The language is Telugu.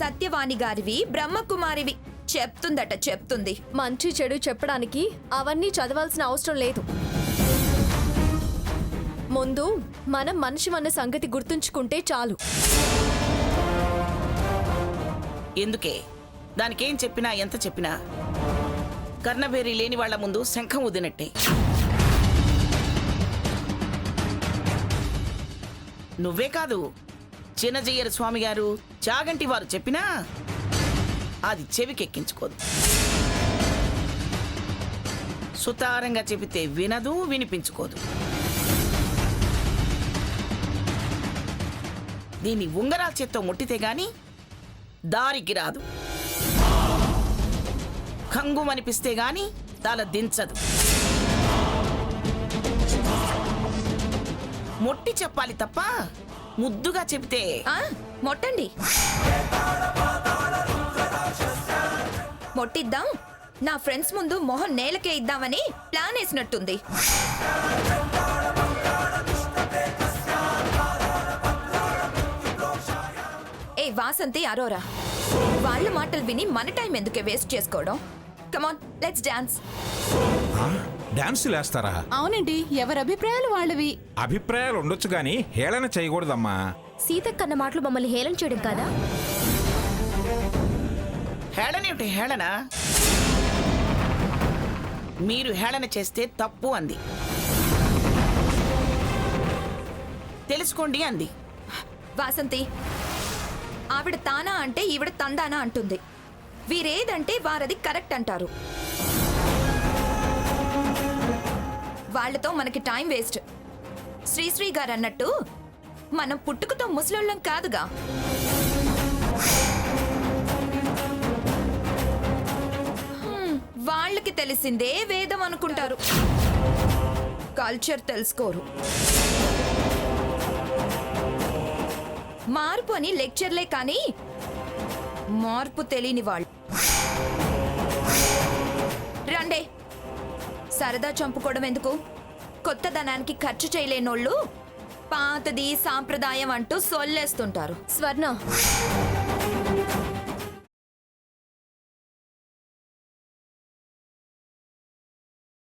సత్యవాణి గారివి బ్రహ్మకుమారివి చెప్తుంది. మంచి చెడు చెప్పడానికి అవన్నీ చదవాల్సిన అవసరం లేదు. ముందు మనం మనిషి సంగతి గుర్తుంచుకుంటే చాలు. ఎందుకే దానికేం చెప్పినా ఎంత చెప్పినా కర్ణభేరి లేని వాళ్ల ముందు శంఖం ఊదినట్టే. నువ్వే కాదు, చిన్నజయ్యర స్వామి గారు, చాగంటి వారు చెప్పినా అది చెవికెక్కించుకోదు. సుతారంగా చెబితే వినదు, వినిపించుకోదు. దీన్ని ఉంగరాల చేత్తో ముట్టితే గాని దారికి రాదు. కంగుమనిపిస్తే గాని తల దించదు. మొట్టి చెప్పాలి తప్ప ముద్దుగా చెబితే మొట్టండి. మొట్టిద్దాం, నా ఫ్రెండ్స్ ముందు మొహం నేలకే ఇద్దామని ప్లాన్ వేసినట్టుంది. ఏ వాసంతి, అరోరా, వాళ్ళ మాటలు విని మన టైం ఎందుకే వేస్ట్ చేసుకోవడం? కమాన్, లెట్స్ డాన్స్. డాన్స్ లేస్తారా? అవునండి, ఎవరి అభిప్రాయాలు వాళ్ళవి. అభిప్రాయాలు ఉండొచ్చు గాని హేళన చేయకూడదమ్మా. సీతక్కన్న మాటలు మమ్మల్ని హేళన చేయడం కాదా? హేళనేమిటి హేళన? మీరు హేళన చేస్తే తప్పు అంది. తెలుసుకోండి అంది. వాసంతి, ఆవిడ తానా అంటే ఈవిడ తందానా అంటుంది. వీరేదంటే వారది కరెక్ట్ అంటారు. వాళ్లతో మనకి టైం వేస్ట్. శ్రీశ్రీ గారు అన్నట్టు మనం పుట్టుకతో ముసలోళ్ళం కాదుగా. వాళ్ళకి తెలిసిందే వేదం అనుకుంటారు, కల్చర్ తెలుసుకోరు. మార్పు అని లెక్చర్లే కానీ మార్పు తెలియని వాళ్ళు. రండే, సరదా చంపుకోవడం ఎందుకు? కొత్తదనానికి ఖర్చు చేయలేనోళ్ళు పాతది సాంప్రదాయం అంటూ సొల్లేస్తుంటారు. స్వర్ణ,